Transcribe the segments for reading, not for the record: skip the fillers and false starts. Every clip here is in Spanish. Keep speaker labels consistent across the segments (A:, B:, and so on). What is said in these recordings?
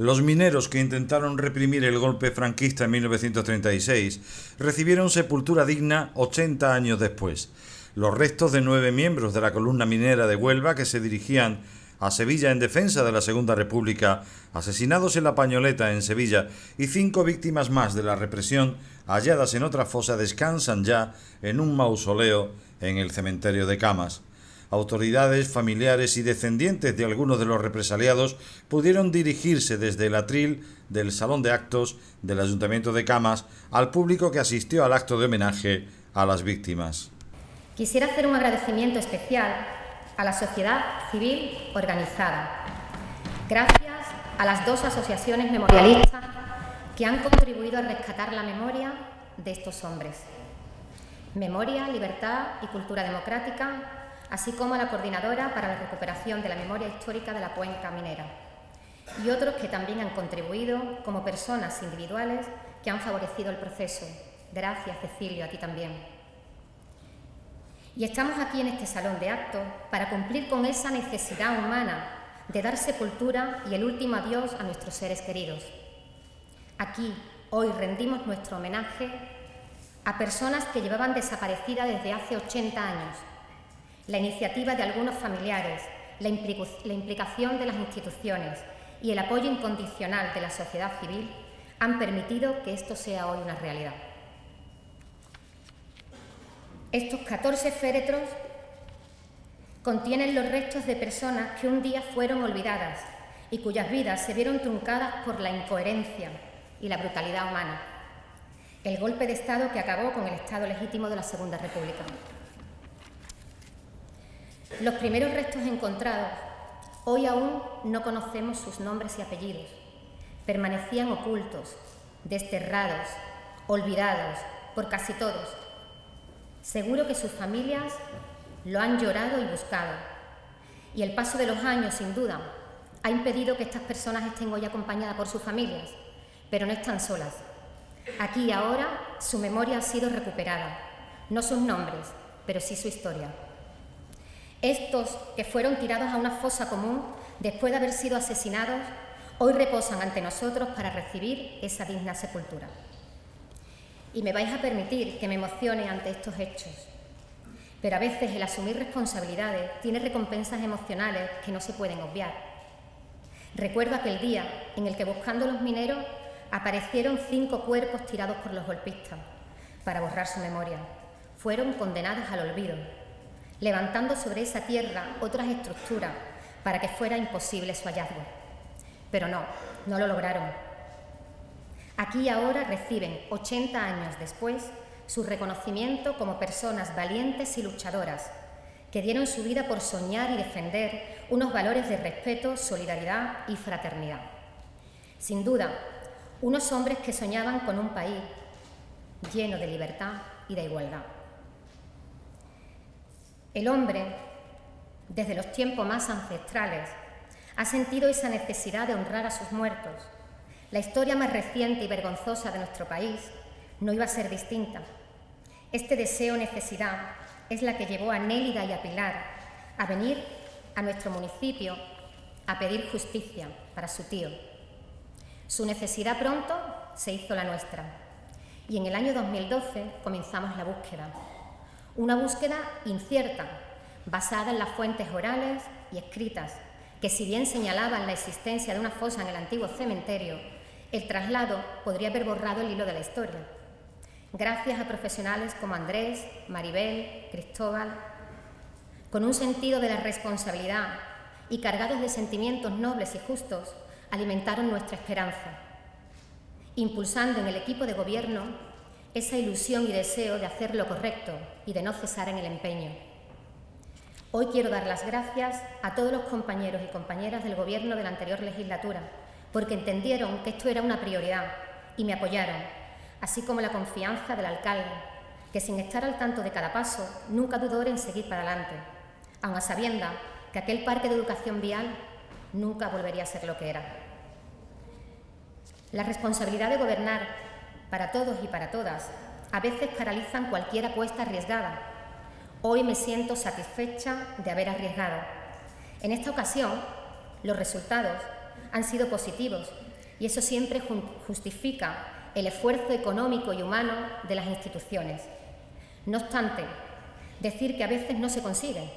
A: Los mineros que intentaron reprimir el golpe franquista en 1936 recibieron sepultura digna 80 años después. Los restos de 9 miembros de la columna minera de Huelva que se dirigían a Sevilla en defensa de la Segunda República, asesinados en La Pañoleta en Sevilla, y 5 víctimas más de la represión halladas en otra fosa descansan ya en un mausoleo en el cementerio de Camas. Autoridades, familiares y descendientes de algunos de los represaliados pudieron dirigirse desde el atril del Salón de Actos del Ayuntamiento de Camas al público que asistió al acto de homenaje a las víctimas.
B: Quisiera hacer un agradecimiento especial a la sociedad civil organizada. Gracias a las 2 asociaciones memorialistas que han contribuido a rescatar la memoria de estos hombres. Memoria, Libertad y Cultura Democrática, así como a la Coordinadora para la Recuperación de la Memoria Histórica de la Cuenca Minera, y otros que también han contribuido como personas individuales que han favorecido el proceso. Gracias, Cecilio, a ti también. Y estamos aquí en este salón de actos para cumplir con esa necesidad humana de dar sepultura y el último adiós a nuestros seres queridos. Aquí, hoy, rendimos nuestro homenaje a personas que llevaban desaparecidas desde hace 80 años. La iniciativa de algunos familiares, la implicación de las instituciones y el apoyo incondicional de la sociedad civil han permitido que esto sea hoy una realidad. Estos 14 féretros contienen los restos de personas que un día fueron olvidadas y cuyas vidas se vieron truncadas por la incoherencia y la brutalidad humana. El golpe de Estado que acabó con el Estado legítimo de la Segunda República. Los primeros restos encontrados, hoy aún no conocemos sus nombres y apellidos. Permanecían ocultos, desterrados, olvidados por casi todos. Seguro que sus familias lo han llorado y buscado. Y el paso de los años, sin duda, ha impedido que estas personas estén hoy acompañadas por sus familias, pero no están solas. Aquí y ahora su memoria ha sido recuperada, no sus nombres, pero sí su historia. Estos que fueron tirados a una fosa común después de haber sido asesinados, hoy reposan ante nosotros para recibir esa digna sepultura. Y me vais a permitir que me emocione ante estos hechos, pero a veces el asumir responsabilidades tiene recompensas emocionales que no se pueden obviar. Recuerdo aquel día en el que, buscando los mineros, aparecieron 5 cuerpos tirados por los golpistas para borrar su memoria. Fueron condenados al olvido, levantando sobre esa tierra otras estructuras para que fuera imposible su hallazgo. Pero no lo lograron. Aquí y ahora reciben, 80 años después, su reconocimiento como personas valientes y luchadoras, que dieron su vida por soñar y defender unos valores de respeto, solidaridad y fraternidad. Sin duda, unos hombres que soñaban con un país lleno de libertad y de igualdad. El hombre, desde los tiempos más ancestrales, ha sentido esa necesidad de honrar a sus muertos. La historia más reciente y vergonzosa de nuestro país no iba a ser distinta. Este deseo-necesidad es la que llevó a Nélida y a Pilar a venir a nuestro municipio a pedir justicia para su tío. Su necesidad pronto se hizo la nuestra y en el año 2012 comenzamos la búsqueda. Una búsqueda incierta, basada en las fuentes orales y escritas, que si bien señalaban la existencia de una fosa en el antiguo cementerio, el traslado podría haber borrado el hilo de la historia. Gracias a profesionales como Andrés, Maribel, Cristóbal, con un sentido de la responsabilidad y cargados de sentimientos nobles y justos, alimentaron nuestra esperanza, impulsando en el equipo de gobierno esa ilusión y deseo de hacer lo correcto y de no cesar en el empeño. Hoy quiero dar las gracias a todos los compañeros y compañeras del Gobierno de la anterior legislatura, porque entendieron que esto era una prioridad y me apoyaron, así como la confianza del alcalde, que sin estar al tanto de cada paso, nunca dudó en seguir para adelante, aun a sabiendas que aquel parque de educación vial nunca volvería a ser lo que era. La responsabilidad de gobernar para todos y para todas a veces paralizan cualquier apuesta arriesgada. Hoy me siento satisfecha de haber arriesgado. En esta ocasión, los resultados han sido positivos y eso siempre justifica el esfuerzo económico y humano de las instituciones. No obstante, decir que a veces no se consigue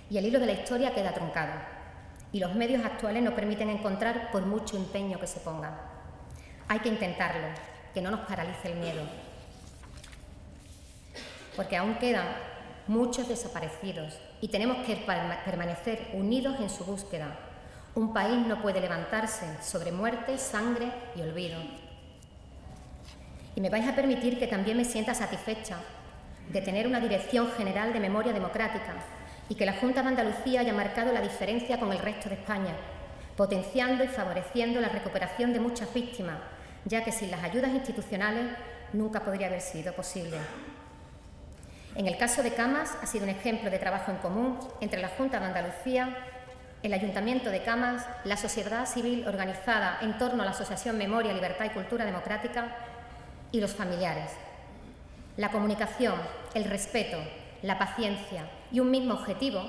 B: y el hilo de la historia queda truncado y los medios actuales no permiten encontrar por mucho empeño que se ponga. Hay que intentarlo, que no nos paralice el miedo, porque aún quedan muchos desaparecidos y tenemos que permanecer unidos en su búsqueda. Un país no puede levantarse sobre muerte, sangre y olvido. Y me vais a permitir que también me sienta satisfecha de tener una Dirección General de Memoria Democrática y que la Junta de Andalucía haya marcado la diferencia con el resto de España, potenciando y favoreciendo la recuperación de muchas víctimas, ya que sin las ayudas institucionales nunca podría haber sido posible. En el caso de Camas ha sido un ejemplo de trabajo en común entre la Junta de Andalucía, el Ayuntamiento de Camas, la sociedad civil organizada en torno a la Asociación Memoria, Libertad y Cultura Democrática y los familiares. La comunicación, el respeto, la paciencia y un mismo objetivo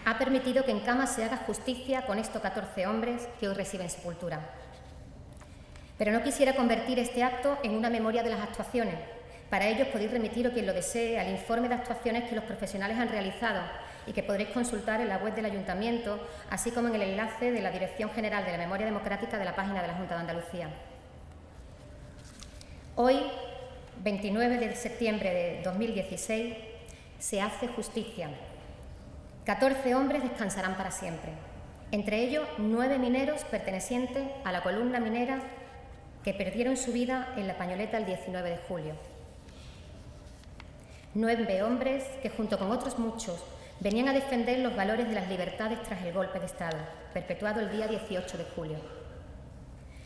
B: ha permitido que en Camas se haga justicia con estos 14 hombres que hoy reciben sepultura. Pero no quisiera convertir este acto en una memoria de las actuaciones. Para ello podéis remitir, o quien lo desee, al informe de actuaciones que los profesionales han realizado y que podréis consultar en la web del Ayuntamiento, así como en el enlace de la Dirección General de la Memoria Democrática de la página de la Junta de Andalucía. Hoy, 29 de septiembre de 2016, se hace justicia. 14 hombres descansarán para siempre, entre ellos 9 mineros pertenecientes a la columna minera que perdieron su vida en La Pañoleta el 19 de julio. 9 hombres que, junto con otros muchos, venían a defender los valores de las libertades tras el golpe de Estado, perpetuado el día 18 de julio.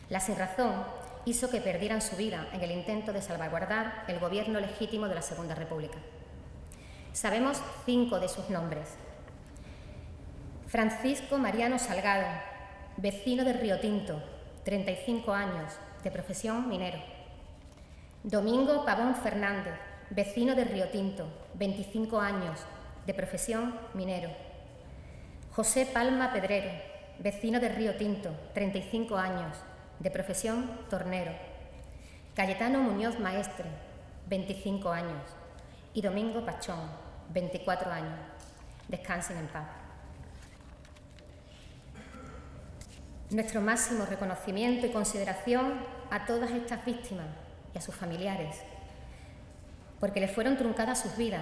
B: La sinrazón hizo que perdieran su vida en el intento de salvaguardar el gobierno legítimo de la Segunda República. Sabemos 5 de sus nombres. Francisco Mariano Salgado, vecino de Río Tinto, 35 años, de profesión minero. Domingo Pavón Fernández, vecino de Río Tinto, 25 años, de profesión minero. José Palma Pedrero, vecino de Río Tinto, 35 años, de profesión tornero. Cayetano Muñoz Maestre, 25 años. Y Domingo Pachón, 24 años. Descansen en paz. Nuestro máximo reconocimiento y consideración a todas estas víctimas y a sus familiares, porque les fueron truncadas sus vidas,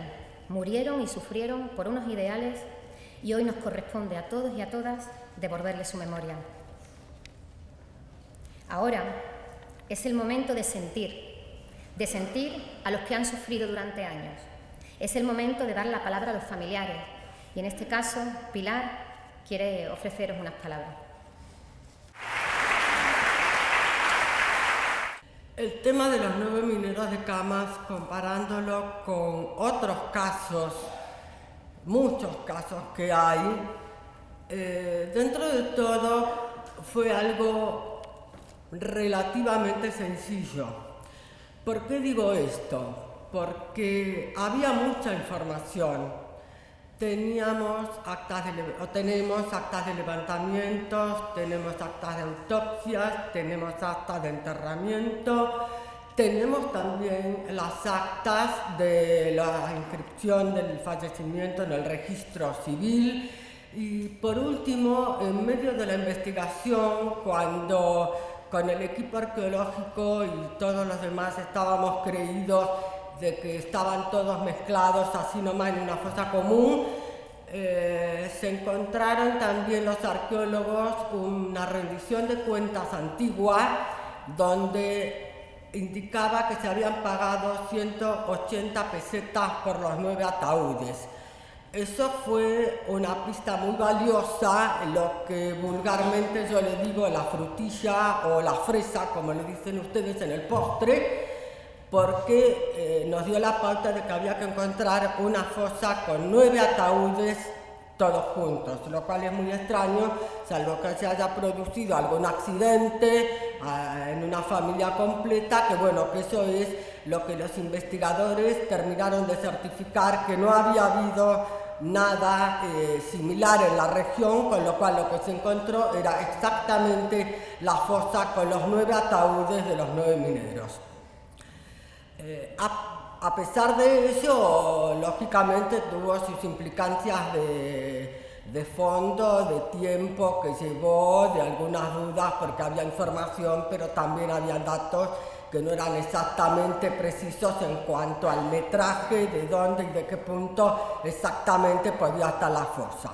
B: murieron y sufrieron por unos ideales y hoy nos corresponde a todos y a todas devolverles su memoria. Ahora es el momento de sentir a los que han sufrido durante años. Es el momento de dar la palabra a los familiares y en este caso Pilar quiere ofreceros unas palabras.
C: El tema de los 9 mineros de Camas, comparándolo con otros casos, muchos casos que hay, dentro de todo fue algo relativamente sencillo. ¿Por qué digo esto? Porque había mucha información. Tenemos tenemos actas de levantamientos, tenemos actas de autopsias, tenemos actas de enterramiento, tenemos también las actas de la inscripción del fallecimiento en el registro civil y por último, en medio de la investigación, cuando con el equipo arqueológico y todos los demás estábamos creídos de que estaban todos mezclados así nomás en una fosa común, se encontraron también los arqueólogos una rendición de cuentas antigua donde indicaba que se habían pagado 180 pesetas por los 9 ataúdes. Eso fue una pista muy valiosa, lo que vulgarmente yo le digo la frutilla o la fresa, como le dicen ustedes en el postre, porque nos dio la pauta de que había que encontrar una fosa con 9 ataúdes todos juntos, lo cual es muy extraño, salvo que se haya producido algún accidente en una familia completa, que bueno, que eso es lo que los investigadores terminaron de certificar, que no había habido nada similar en la región, con lo cual lo que se encontró era exactamente la fosa con los 9 ataúdes de los 9 mineros. A pesar de ello, lógicamente tuvo sus implicancias de fondo, de tiempo que llevó, de algunas dudas porque había información, pero también había datos que no eran exactamente precisos en cuanto al metraje, de dónde y de qué punto exactamente podía estar la fosa.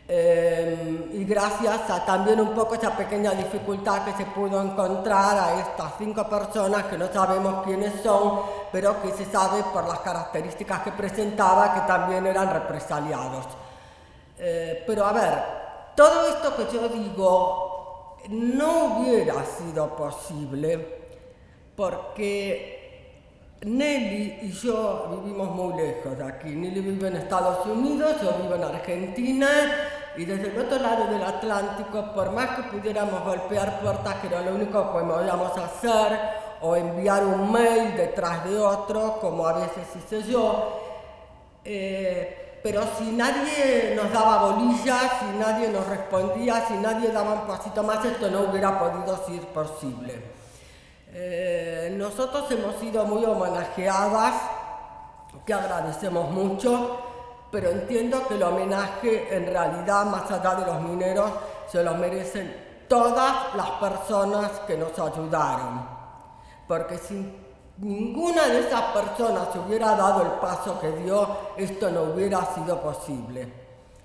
C: Y gracias a también un poco esa pequeña dificultad que se pudo encontrar a estas 5 personas que no sabemos quiénes son, pero que se sabe por las características que presentaba que también eran represaliados. Pero a ver, todo esto que yo digo no hubiera sido posible porque Nelly y yo vivimos muy lejos de aquí. Nelly vive en Estados Unidos, yo vivo en Argentina, y desde el otro lado del Atlántico, por más que pudiéramos golpear puertas, que era lo único que podíamos hacer, o enviar un mail detrás de otro, como a veces hice yo, pero si nadie nos daba bolillas, si nadie nos respondía, si nadie daba un pasito más, esto no hubiera podido ser posible. Nosotros hemos sido muy homenajeadas, que agradecemos mucho, pero entiendo que el homenaje en realidad, más allá de los mineros, se lo merecen todas las personas que nos ayudaron, porque si ninguna de esas personas hubiera dado el paso que dio, esto no hubiera sido posible.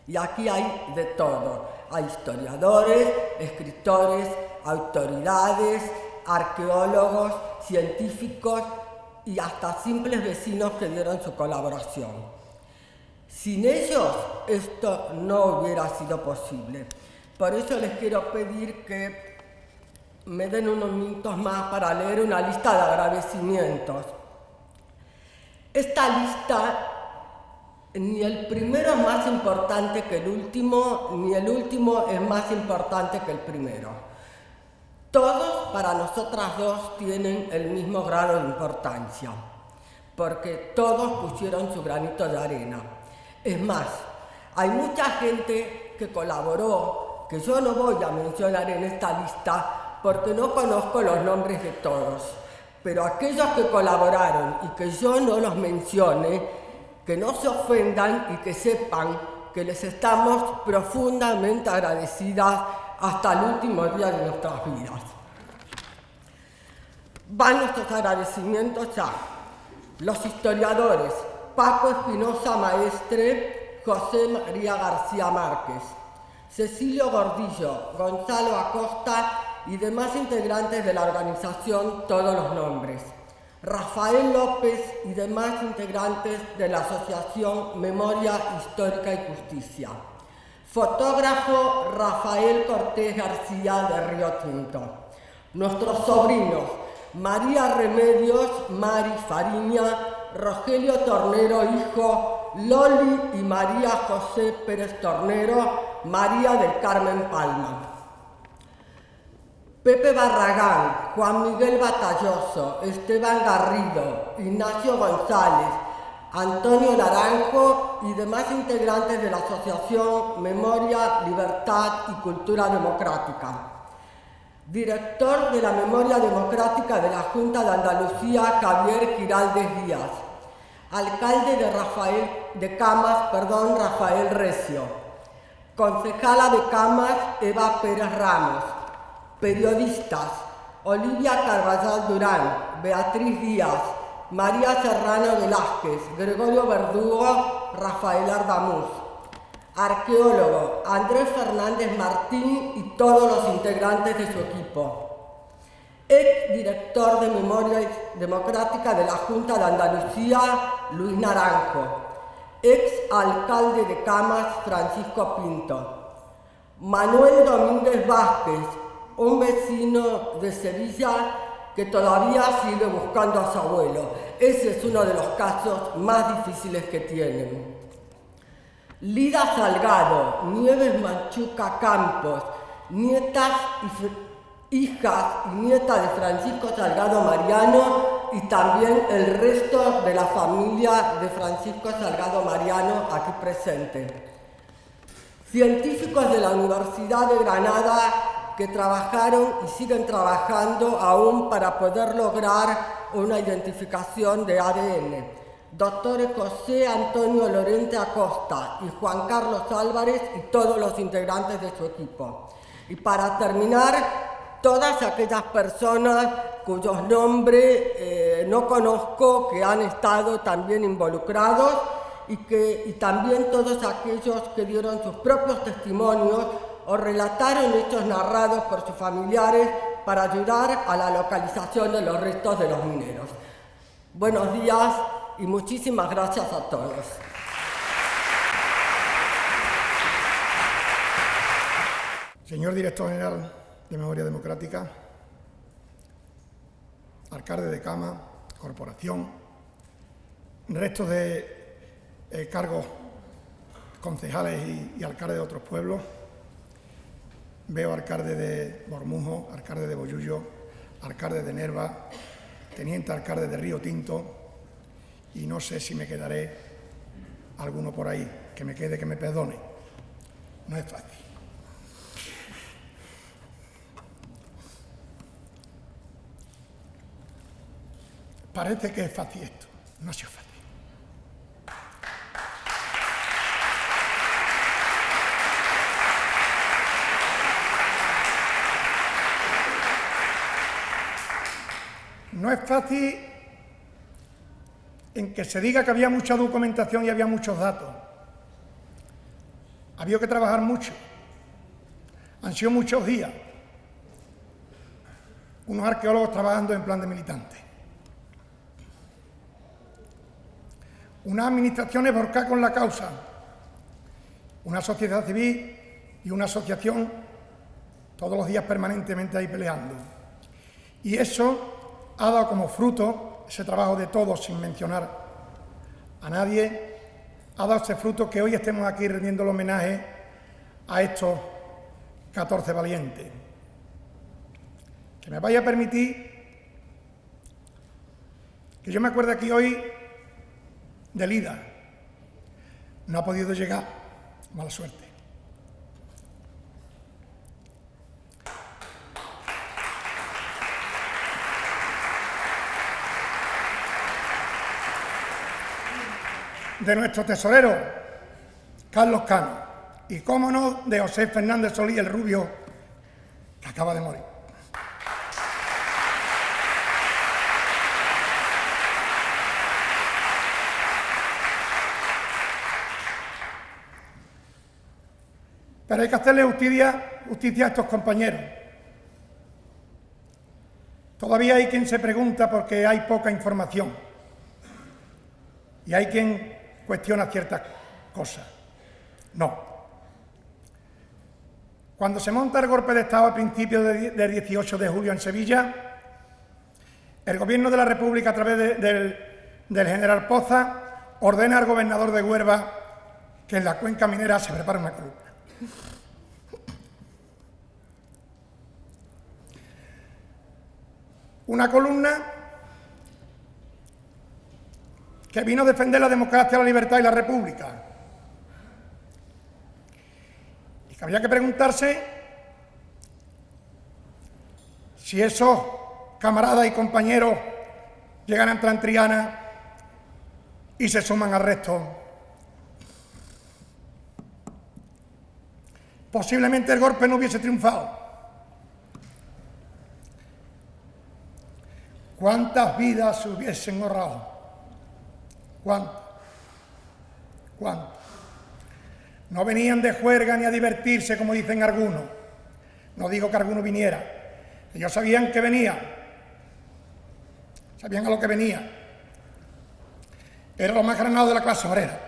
C: Y aquí hay de todo, hay historiadores, escritores, autoridades, arqueólogos, científicos y hasta simples vecinos que dieron su colaboración. Sin ellos esto no hubiera sido posible. Por eso les quiero pedir que me den unos minutos más para leer una lista de agradecimientos. Esta lista, ni el primero es más importante que el último, ni el último es más importante que el primero. Todos para nosotras dos tienen el mismo grado de importancia, porque todos pusieron su granito de arena. Es más, hay mucha gente que colaboró, que yo no voy a mencionar en esta lista porque no conozco los nombres de todos, pero aquellos que colaboraron y que yo no los mencione, que no se ofendan y que sepan que les estamos profundamente agradecidas hasta el último día de nuestras vidas. Van nuestros agradecimientos a los historiadores Paco Espinosa Maestre, José María García Márquez, Cecilio Gordillo, Gonzalo Acosta y demás integrantes de la organización Todos los Nombres, Rafael López y demás integrantes de la Asociación Memoria Histórica y Justicia, fotógrafo Rafael Cortés García de Río Tinto, nuestros sobrinos María Remedios, Mari Fariña, Rogelio Tornero hijo, Loli y María José Pérez Tornero, María del Carmen Palma, Pepe Barragán, Juan Miguel Batalloso, Esteban Garrido, Ignacio González, Antonio Naranjo y demás integrantes de la Asociación Memoria, Libertad y Cultura Democrática. Director de la Memoria Democrática de la Junta de Andalucía, Javier Giraldez Díaz. Alcalde de Camas, Rafael Recio. Concejala de Camas, Eva Pérez Ramos. Periodistas, Olivia Carballal Durán, Beatriz Díaz, María Serrano Velázquez, Gregorio Verdugo, Rafael Ardamuz. Arqueólogo, Andrés Fernández Martín y todos los integrantes de su equipo. Ex director de Memoria Democrática de la Junta de Andalucía, Luis Naranjo. Ex alcalde de Camas, Francisco Pinto. Manuel Domínguez Vázquez, un vecino de Sevilla que todavía sigue buscando a su abuelo. Ese es uno de los casos más difíciles que tienen. Lida Salgado, Nieves Manchuca Campos, hijas y nieta de Francisco Salgado Mariano y también el resto de la familia de Francisco Salgado Mariano aquí presente. Científicos de la Universidad de Granada que trabajaron y siguen trabajando aún para poder lograr una identificación de ADN. Doctores José Antonio Lorente Acosta y Juan Carlos Álvarez y todos los integrantes de su equipo. Y para terminar, todas aquellas personas cuyos nombres no conozco, que han estado también involucrados y también todos aquellos que dieron sus propios testimonios o relataron hechos narrados por sus familiares para ayudar a la localización de los restos de los mineros. Buenos días y muchísimas gracias a todos.
D: Señor Director General de Memoria Democrática, alcalde de Cama, corporación, restos de cargos concejales y alcaldes de otros pueblos, veo alcalde de Bormujo, alcalde de Bollullo, alcalde de Nerva, teniente alcalde de Río Tinto, y no sé si me quedaré alguno por ahí, que me quede, que me perdone. No es fácil. Parece que es fácil esto, no ha sido fácil. No es fácil en que se diga que había mucha documentación y había muchos datos. Había que trabajar mucho. Han sido muchos días. Unos arqueólogos trabajando en plan de militantes. Unas administraciones volcadas con la causa. Una sociedad civil y una asociación todos los días permanentemente ahí peleando. Y eso ha dado como fruto, ese trabajo de todos, sin mencionar a nadie, ha dado ese fruto que hoy estemos aquí rindiendo el homenaje a estos 14 valientes. Que me vaya a permitir que yo me acuerde aquí hoy de Lida. No ha podido llegar, mala suerte. De nuestro tesorero, Carlos Cano, y cómo no, de José Fernández Solís, el rubio, que acaba de morir. Pero hay que hacerle justicia a estos compañeros. Todavía hay quien se pregunta por qué hay poca información. Y hay quien cuestiona ciertas cosas. No. Cuando se monta el golpe de Estado a principios del 18 de julio en Sevilla, el Gobierno de la República, a través del general Poza, ordena al gobernador de Huelva que en la cuenca minera se prepare una columna. Una columna que vino a defender la democracia, la libertad y la república. Y que había que preguntarse si esos camaradas y compañeros llegan a entrar en Triana y se suman al resto. Posiblemente el golpe no hubiese triunfado. ¿Cuántas vidas se hubiesen ahorrado? ¿Cuántas? No venían de juerga ni a divertirse, como dicen algunos. No digo que alguno viniera. Ellos sabían que venía. Sabían a lo que venía. Era lo más granado de la clase obrera.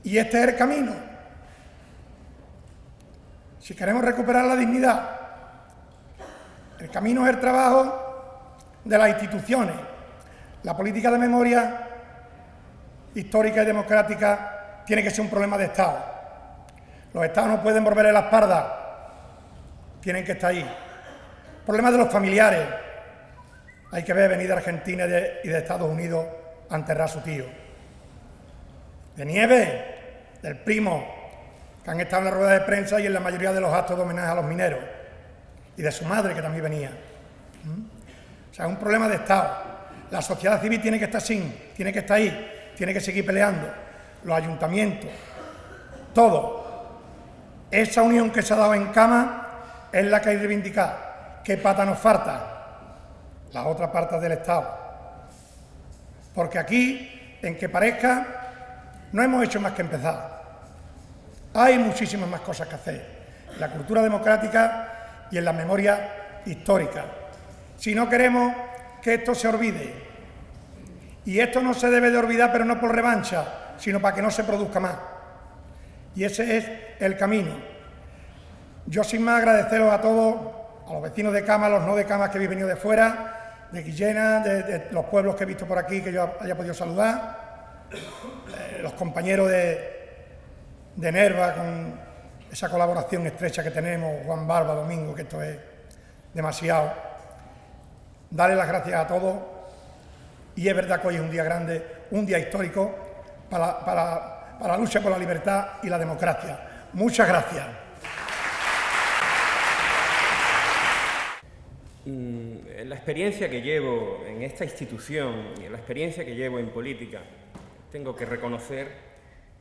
D: Y este es el camino. Si queremos recuperar la dignidad, el camino es el trabajo de las instituciones. La política de memoria histórica y democrática tiene que ser un problema de Estado. Los Estados no pueden volverle la espalda, tienen que estar ahí. Problemas de los familiares. Hay que ver venir de Argentina y de Estados Unidos a enterrar a su tío. De Nieves, del primo, que han estado en la rueda de prensa y en la mayoría de los actos de homenaje a los mineros. Y de su madre, que también venía. O sea, es un problema de Estado. La sociedad civil tiene que estar tiene que estar ahí, tiene que seguir peleando. Los ayuntamientos, todo. Esa unión que se ha dado en Cama es la que hay que reivindicar. ¿Qué pata nos falta? Las otras partes del Estado. Porque aquí, en que parezca, no hemos hecho más que empezar. Hay muchísimas más cosas que hacer en la cultura democrática y en la memoria histórica. Si no queremos que esto se olvide, y esto no se debe de olvidar, pero no por revancha, sino para que no se produzca más. Y ese es el camino. Yo sin más agradeceros a todos, a los vecinos de Cama, a los no de Cama que habéis venido de fuera, de Guillena, de los pueblos que he visto por aquí que yo haya podido saludar, los compañeros de Nerva con esa colaboración estrecha que tenemos, Juan Barba, Domingo, que esto es demasiado. Darle las gracias a todos, y es verdad que hoy es un día grande, un día histórico para la lucha por la libertad y la democracia. Muchas gracias.
E: En la experiencia que llevo en esta institución y en la experiencia que llevo en política, tengo que reconocer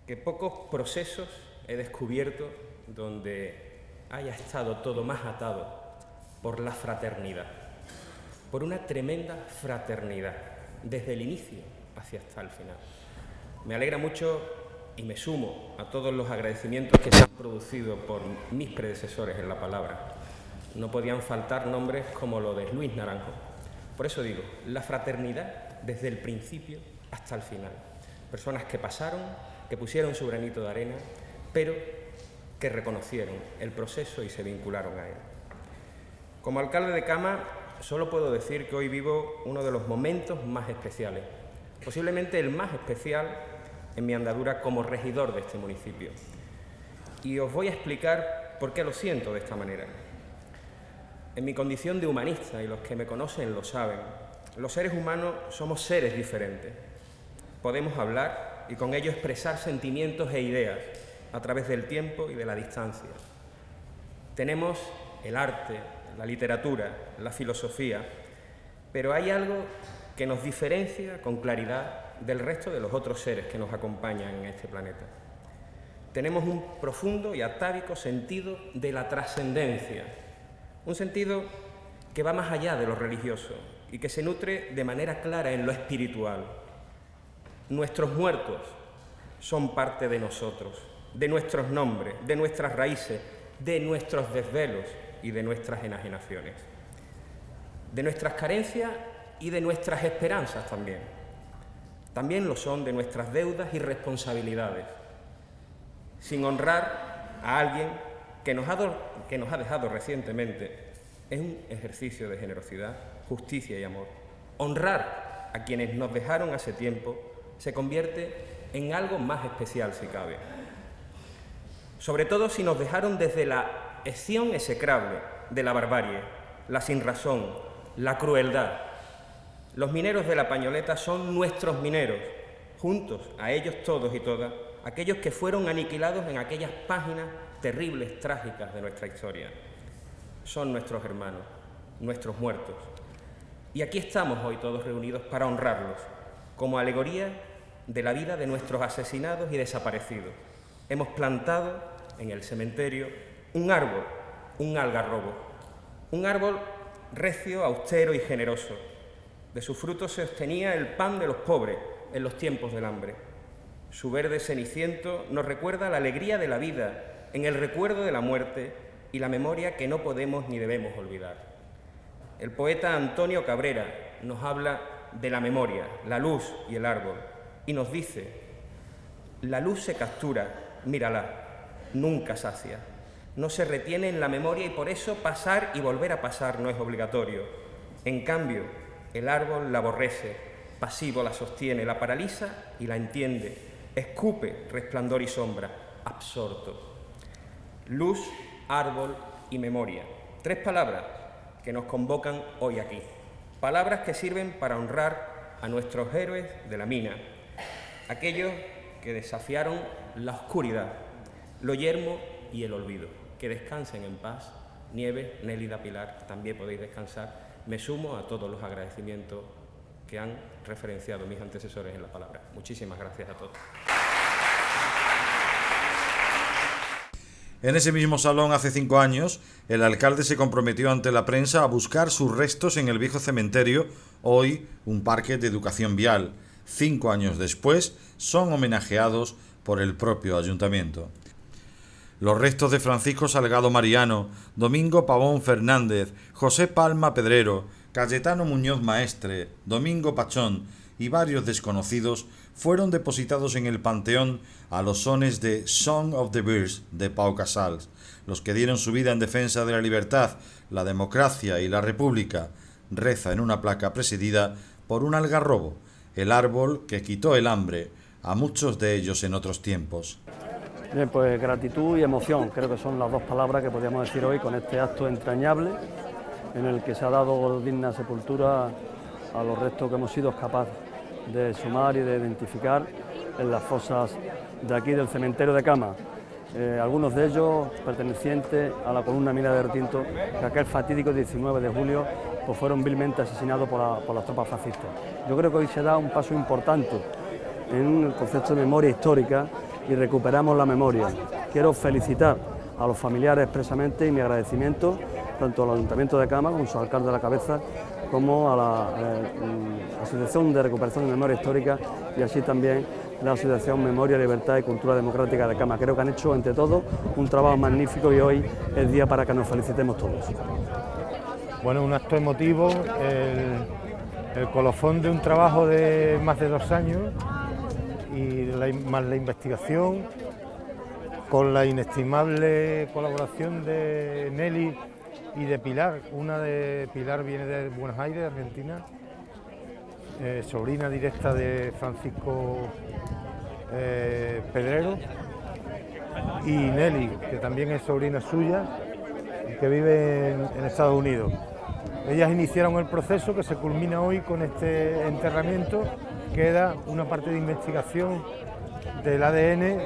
E: que pocos procesos he descubierto donde haya estado todo más atado por la fraternidad, por una tremenda fraternidad, desde el inicio hasta el final. Me alegra mucho y me sumo a todos los agradecimientos que se han producido por mis predecesores en la palabra. No podían faltar nombres como lo de Luis Naranjo. Por eso digo, la fraternidad desde el principio hasta el final. Personas que pasaron, que pusieron su granito de arena, pero que reconocieron el proceso y se vincularon a él. Como alcalde de Cama, solo puedo decir que hoy vivo uno de los momentos más especiales, posiblemente el más especial en mi andadura como regidor de este municipio. Y os voy a explicar por qué lo siento de esta manera. En mi condición de humanista, y los que me conocen lo saben, los seres humanos somos seres diferentes. Podemos hablar y con ello expresar sentimientos e ideas a través del tiempo y de la distancia. Tenemos el arte, la literatura, la filosofía, pero hay algo que nos diferencia con claridad del resto de los otros seres que nos acompañan en este planeta. Tenemos un profundo y atávico sentido de la trascendencia, un sentido que va más allá de lo religioso y que se nutre de manera clara en lo espiritual. Nuestros muertos son parte de nosotros, de nuestros nombres, de nuestras raíces, de nuestros desvelos y de nuestras enajenaciones, de nuestras carencias y de nuestras esperanzas también. También lo son de nuestras deudas y responsabilidades. Sin honrar a alguien que nos ha dejado recientemente es un ejercicio de generosidad, justicia y amor. Honrar a quienes nos dejaron hace tiempo se convierte en algo más especial si cabe. Sobre todo si nos dejaron desde la acción execrable de la barbarie, la sinrazón, la crueldad. Los mineros de la Pañoleta son nuestros mineros, juntos a ellos todos y todas, aquellos que fueron aniquilados en aquellas páginas terribles, trágicas de nuestra historia. Son nuestros hermanos, nuestros muertos. Y aquí estamos hoy todos reunidos para honrarlos, como alegoría de la vida de nuestros asesinados y desaparecidos. Hemos plantado en el cementerio un árbol, un algarrobo, un árbol recio, austero y generoso. De sus frutos se obtenía el pan de los pobres en los tiempos del hambre. Su verde ceniciento nos recuerda la alegría de la vida, en el recuerdo de la muerte y la memoria que no podemos ni debemos olvidar. El poeta Antonio Cabrera nos habla de la memoria, la luz y el árbol, y nos dice: la luz se captura, mírala, nunca sacia. No se retiene en la memoria y por eso pasar y volver a pasar no es obligatorio. En cambio, el árbol la aborrece, pasivo la sostiene, la paraliza y la entiende, escupe resplandor y sombra, absorto. Luz, árbol y memoria, 3 palabras que nos convocan hoy aquí. Palabras que sirven para honrar a nuestros héroes de la mina, aquellos que desafiaron la oscuridad, lo yermo y el olvido. Que descansen en paz. Nieves, Nélida, Pilar, también podéis descansar. Me sumo a todos los agradecimientos que han referenciado mis antecesores en la palabra. Muchísimas gracias a todos.
A: En ese mismo salón, hace 5 años, el alcalde se comprometió ante la prensa a buscar sus restos en el viejo cementerio, hoy un parque de educación vial. 5 años después, son homenajeados por el propio ayuntamiento. Los restos de Francisco Salgado Mariano, Domingo Pavón Fernández, José Palma Pedrero, Cayetano Muñoz Maestre, Domingo Pachón y varios desconocidos fueron depositados en el panteón a los sones de Song of the Birds de Pau Casals, los que dieron su vida en defensa de la libertad, la democracia y la república, reza en una placa presidida por un algarrobo, el árbol que quitó el hambre a muchos de ellos en otros tiempos.
F: Bien, pues gratitud y emoción, creo que son las 2 palabras que podríamos decir hoy con este acto entrañable en el que se ha dado digna sepultura a los restos que hemos sido capaces de sumar y de identificar en las fosas de aquí del cementerio de Cama. Algunos de ellos pertenecientes a la columna minera de Retinto, que aquel fatídico 19 de julio pues fueron vilmente asesinados por las tropas fascistas. Yo creo que hoy se da un paso importante en el concepto de memoria histórica y recuperamos la memoria. Quiero felicitar a los familiares expresamente y mi agradecimiento tanto al Ayuntamiento de Cama, con su alcalde a la cabeza, como a la Asociación de Recuperación de Memoria Histórica y así también la Asociación Memoria, Libertad y Cultura Democrática de Cama. Creo que han hecho entre todos un trabajo magnífico y hoy es día para que nos felicitemos todos.
G: Bueno, un acto emotivo, el colofón de un trabajo de más de 2 años y más la investigación, con la inestimable colaboración de Nelly y de Pilar. Una de Pilar viene de Buenos Aires, Argentina, sobrina directa de Francisco Pedrero, y Nelly, que también es sobrina suya y que vive en Estados Unidos. Ellas iniciaron el proceso que se culmina hoy con este enterramiento. Queda una parte de investigación del ADN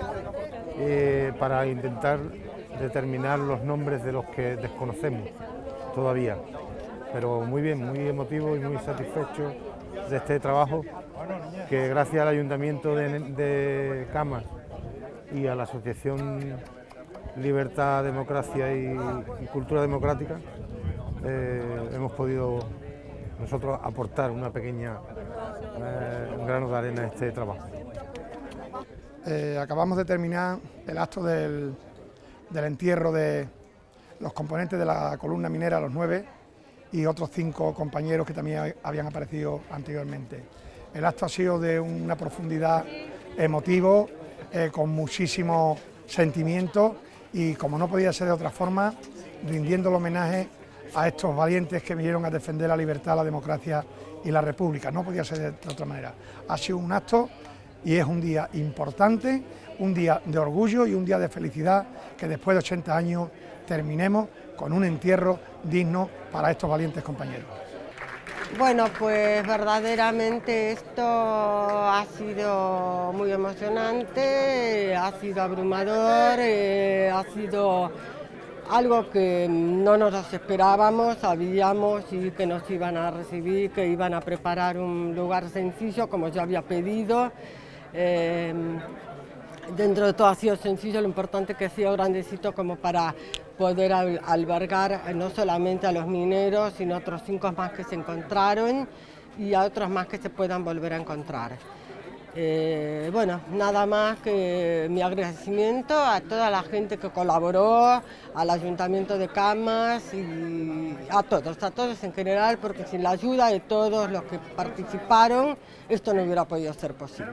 G: para intentar determinar los nombres de los que desconocemos todavía. Pero muy bien, muy emotivo y muy satisfecho de este trabajo que gracias al Ayuntamiento de Camas y a la Asociación Libertad, Democracia y Cultura Democrática hemos podido nosotros aportar una pequeña un grano de arena a este trabajo.
D: Acabamos de terminar el acto del entierro de los componentes de la columna minera, los 9, y otros 5 compañeros que también habían aparecido anteriormente. El acto ha sido de una profundidad emotivo, con muchísimo sentimiento y, como no podía ser de otra forma, rindiendo el homenaje a estos valientes que vinieron a defender la libertad, la democracia y la república. No podía ser de otra manera. Ha sido un acto y es un día importante, un día de orgullo y un día de felicidad, que después de 80 años terminemos con un entierro digno para estos valientes compañeros.
C: Bueno, pues verdaderamente esto ha sido muy emocionante, ha sido abrumador, ha sido algo que no nos esperábamos. Sabíamos que nos iban a recibir, que iban a preparar un lugar sencillo como yo había pedido. Dentro de todo ha sido sencillo, lo importante que ha sido grandecito como para poder albergar no solamente a los mineros, sino a otros 5 más que se encontraron y a otros más que se puedan volver a encontrar. Bueno, nada más que mi agradecimiento a toda la gente que colaboró, al Ayuntamiento de Camas y a todos en general, porque sin la ayuda de todos los que participaron, esto no hubiera podido ser posible.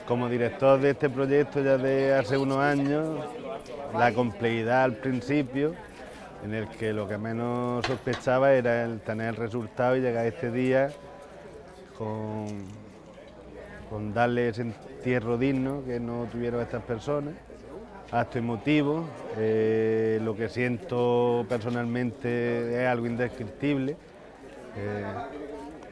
H: Como director de este proyecto ya de hace unos años, la complejidad al principio, en el que lo que menos sospechaba era el tener el resultado y llegar a este día con darle ese entierro digno que no tuvieron estas personas, acto emotivo. Lo que siento personalmente es algo indescriptible.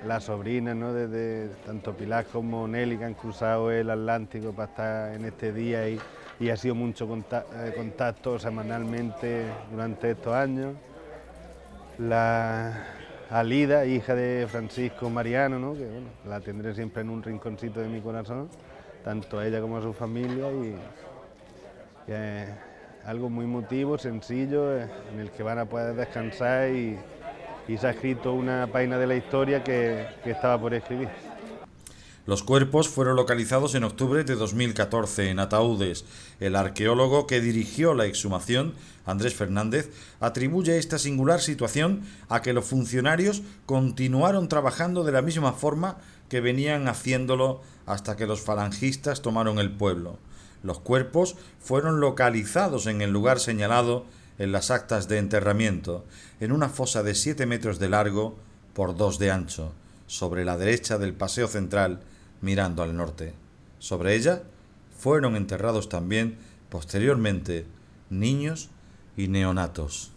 H: Las sobrinas, ¿no?, desde tanto Pilar como Nelly, que han cruzado el Atlántico para estar en este día y ha sido mucho contacto semanalmente durante estos años. La Alida, hija de Francisco Mariano, ¿no?, que bueno, la tendré siempre en un rinconcito de mi corazón, tanto a ella como a su familia, y es algo muy emotivo, sencillo, en el que van a poder descansar y se ha escrito una página de la historia que estaba por escribir.
A: Los cuerpos fueron localizados en octubre de 2014 en ataúdes. El arqueólogo que dirigió la exhumación, Andrés Fernández, atribuye esta singular situación a que los funcionarios continuaron trabajando de la misma forma que venían haciéndolo hasta que los falangistas tomaron el pueblo. Los cuerpos fueron localizados en el lugar señalado en las actas de enterramiento, en una fosa de 7 metros de largo por 2 de ancho, sobre la derecha del paseo central, mirando al norte. Sobre ella fueron enterrados también, posteriormente, niños y neonatos.